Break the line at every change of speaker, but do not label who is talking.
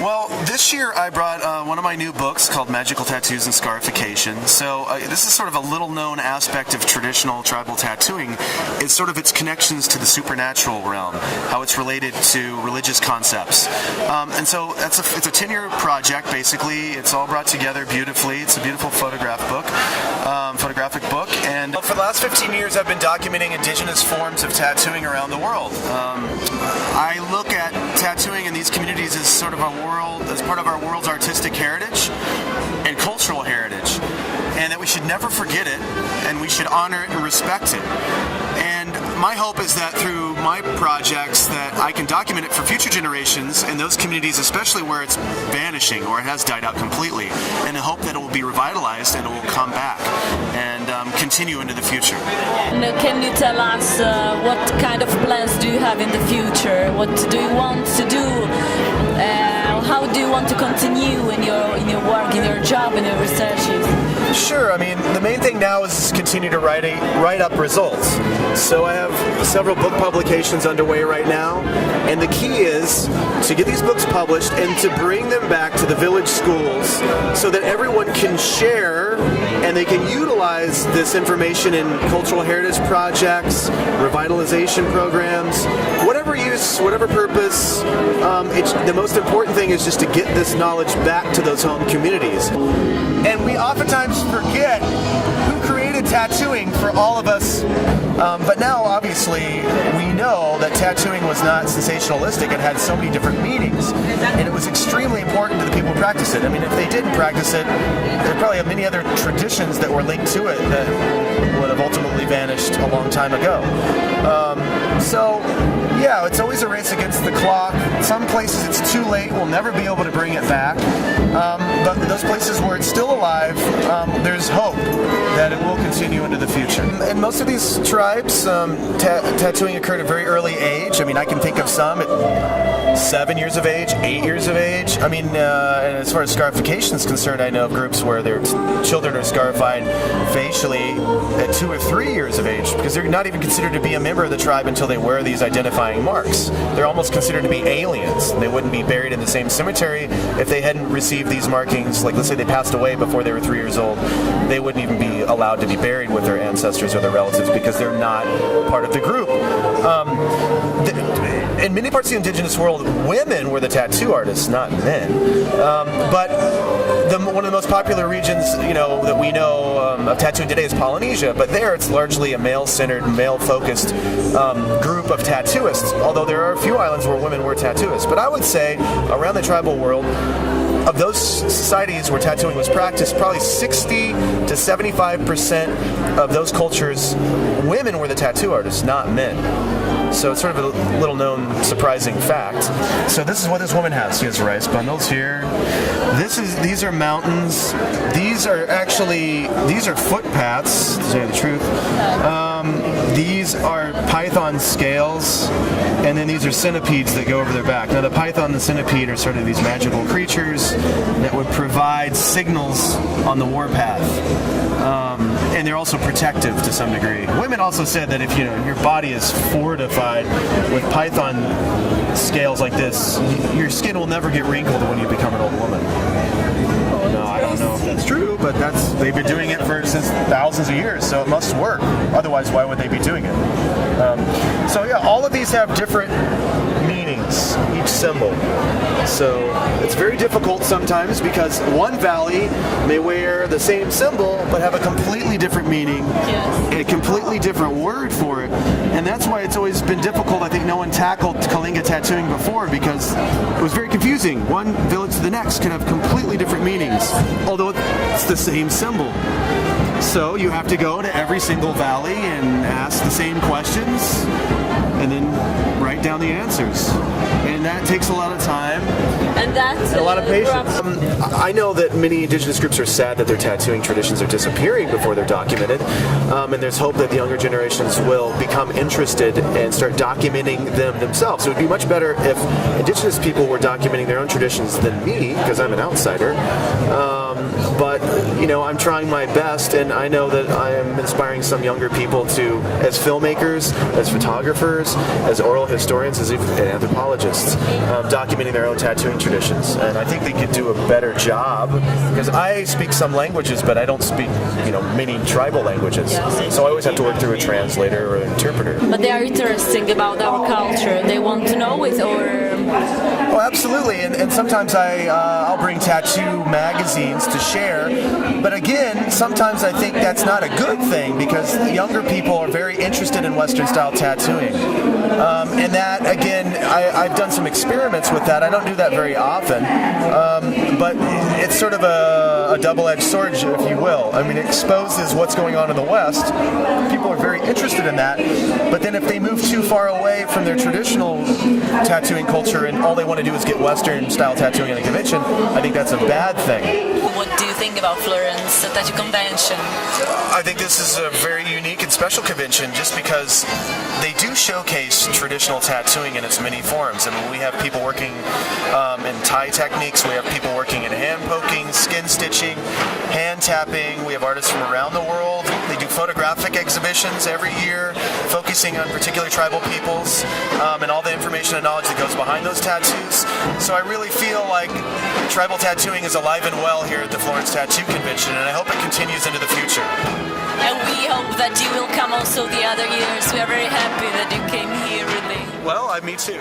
Well, this year I brought one of my new books called Magical Tattoos and Scarification. So this is sort of a little-known aspect of traditional tribal tattooing. It's sort of its connections to the supernatural realm, how it's related to religious concepts. And so it's a 10-year project, basically. It's all brought together beautifully. It's a beautiful photographic book. And for the last 15 years, I've been documenting indigenous forms of tattooing around the world. I look at tattooing in these communities as sort of as part of our world's artistic heritage and cultural heritage, and that we should never forget it, and we should honor it and respect it. And my hope is that through my projects that I can document it for future generations in those communities, especially where it's vanishing or it has died out completely, and I hope that it will be revitalized and it will come back and continue into the future.
Can you tell us what kind of plans do you have in the future? What do you want to do? How do you want to continue in your work, in your job, in your researches?
Sure. I mean, the main thing now is continue to write up results. So I have several book publications underway right now, and the key is to get these books published and to bring them back to the village schools so that everyone can share and they can utilize this information in cultural heritage projects, revitalization programs, whatever use, whatever purpose. The most important thing is just to get this knowledge back to those home communities. And we oftentimes forget who created tattooing for all of us. But now, obviously, we know that tattooing was not sensationalistic. It had so many different meanings. And it was extremely important to the people who practice it. I mean, if they didn't practice it, there probably have many other traditions that were linked to it that would have ultimately vanished a long time ago. Yeah, it's always a race against the clock. Some places it's too late. We'll never be able to bring it back. But those places where it's still alive, there's hope that it will continue into the future. In most of these tribes, tattooing occurred at a very early age. I mean, I can think of some at 7 years of age, 8 years of age. I mean, and as far as scarification is concerned, I know of groups where their children are scarified facially at 2 or 3 years of age because they're not even considered to be a member of the tribe until they wear these identifying marks. They're almost considered to be aliens. They wouldn't be buried in the same cemetery if they hadn't received these markings. Like, let's say they passed away before they were 3 years old, they wouldn't even be allowed to be buried with their ancestors or their relatives because they're not part of the group. In many parts of the indigenous world, women were the tattoo artists, not men. But one of the most popular regions, that we know of tattooing today is Polynesia. But there, it's largely a male-centered, male-focused group of tattooists. Although there are a few islands where women were tattooists. But I would say around the tribal world, of those societies where tattooing was practiced, probably 60 to 75% of those cultures, women were the tattoo artists, not men. So it's sort of a little-known, surprising fact. So this is what this woman has. She has rice bundles here. These are mountains. These are footpaths, to tell you the truth. These are python scales, and then these are centipedes that go over their back. Now the python and the centipede are sort of these magical creatures that would provide signals on the warpath. And they're also protective to some degree. Women also said that if your body is fortified with python scales like this, your skin will never get wrinkled when you become an old woman. No, I don't know if that's true, but they've been doing it since thousands of years, so it must work. Otherwise, why would they be doing it? All of these have different meanings, each symbol. So it's very difficult sometimes because one valley may wear the same symbol but have a completely different meaning, and a completely different word for it. And that's why it's always been difficult. I think no one tackled Kalinga tattooing before because it was very confusing. One village to the next can have completely different meanings, although it's the same symbol. So you have to go to every single valley and ask the same questions and then write down the answers. And that takes a lot of time.
And that's
a lot of patience. I know that many indigenous groups are sad that their tattooing traditions are disappearing before they're documented. And there's hope that the younger generations will become interested and start documenting them themselves. It would be much better if indigenous people were documenting their own traditions than me, because I'm an outsider. But I'm trying my best, and I know that I am inspiring some younger people to, as filmmakers, as photographers, as oral historians, as anthropologists, documenting their own tattooing traditions, and I think they could do a better job because I speak some languages, but I don't speak, many tribal languages.
Yes.
So I always have to work through a translator or an interpreter.
But they are interesting about our culture. They want to know it, or
Oh, absolutely, and sometimes I'll bring tattoo magazines to share, but again, sometimes I think that's not a good thing because the younger people are very interested in Western style tattooing, and that again, I've done some experiments with that. I don't do that very often, but it's sort of a double-edged sword, if you will. I mean, it exposes what's going on in the West. People are very interested in that, but then if they move too far away from their traditional tattooing culture and all they want to do is get Western style tattooing at a convention, I think that's a bad thing.
what do you think about Florence Tattoo Convention?
I think this is a very unique and special convention just because they do showcase traditional tattooing in its many forms. I mean, we have people working in Thai techniques, we have people working in hand poking, skin stitching, hand tapping, we have artists from around the world. They do photographic exhibitions every year focusing on particular tribal peoples and all the information and knowledge that goes behind those tattoos. So I really feel like tribal tattooing is alive and well here at the Florence Tattoo Convention, and I hope it continues into the future.
And we hope that you will come also the other years. We are very happy that you came here, really.
Well, me too.